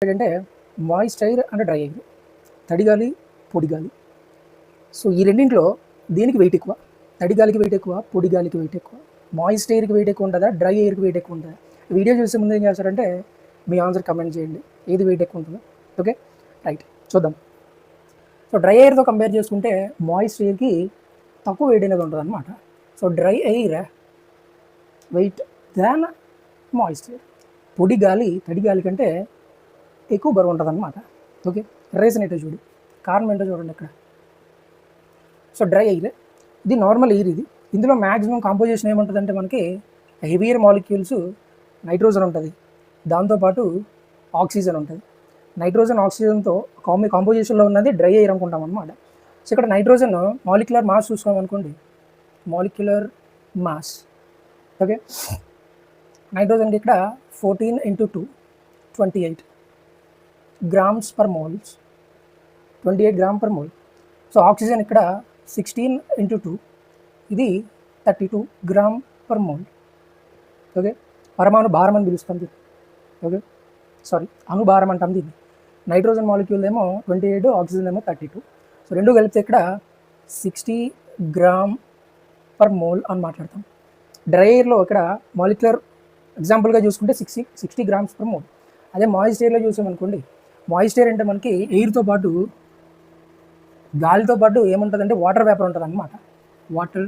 ఏంటంటే moist air and dry air, తడి గాలి, పొడి గాలి. సో ఈ రెండింటిలో దేనికి వెయిట్ ఎక్కువ? తడి గాలికి వెయిట్ ఎక్కువ, పొడి గాలికి వెయిట్ ఎక్కువ. మాయిస్ట్ ఎయిర్కి వెయిట్ ఎక్కువ ఉంటుందా, డ్రై ఎయిర్కి వెయిట్ ఎక్కువ ఉంటుందా? వీడియో చూసే ముందు ఏం చేస్తారంటే మీ ఆన్సర్ కమెంట్ చేయండి, ఏది వెయిట్ ఎక్కువ ఉంటుందో. ఓకే, రైట్, చూద్దాం. సో డ్రై ఎయిర్తో కంపేర్ చేసుకుంటే మాయిస్ట్ ఎయిర్కి తక్కువ వెయిట్ అనేది ఉంటుంది అనమాట. సో డ్రై ఎయిర్ వెయిట్ దాన్ మాయిస్ట్ ఎయిర్. పొడి గాలి తడి గాలి కంటే ఎక్కువ బరువు ఉంటుంది అనమాట. ఓకే, రీజన్ ఏంటో చూడు, కారణం ఏంటో చూడండి ఇక్కడ. సో డ్రై ఎయిర్ ఇది నార్మల్ ఎయిర్, ఇందులో మ్యాక్సిమం కాంపోజిషన్ ఏముంటుందంటే మనకి హెవియర్ మాలిక్యూల్స్ నైట్రోజన్ ఉంటుంది, దాంతోపాటు ఆక్సిజన్ ఉంటుంది. నైట్రోజన్ ఆక్సిజన్తో కాంపోజిషన్లో ఉన్నది డ్రై ఎయిర్ అనుకుంటాం అనమాట. సో ఇక్కడ నైట్రోజన్ మాలిక్యులర్ మాస్ చూసుకోం అనుకోండి, మాలిక్యులర్ మాస్. ఓకే, నైట్రోజన్కి ఇక్కడ 14 × 2 28 grams per moles, 28 gram per mole. So oxygen ఇక్కడ 16 × 2 ఇది 32 గ్రామ్ పర్ మోల్. ఓకే, పరమాణు భారం అని పిలుస్తాం దీన్ని. ఓకే, సారీ, అణుభారం అంటాం దీన్ని. నైట్రోజన్ మాలిక్యూల్ ఏమో 28, ఆక్సిజన్ ఏమో 32. సో రెండు కలిపితే ఇక్కడ 60 గ్రామ్ పర్ మోల్ అని మాట్లాడతాం. డ్రై ఎయిర్లో ఇక్కడ మాలిక్యులర్ ఎగ్జాంపుల్గా చూసుకుంటే 60 గ్రామ్స్ పర్ మోల్. అదే మాయిస్ట్ ఎయిర్లో చూసామనుకోండి, మాయిస్ట్ ఎయిర్ అంటే మనకి ఎయిర్తో పాటు గాలితో పాటు ఏముంటుందంటే వాటర్ వేపర్ ఉంటుంది అనమాట. వాటర్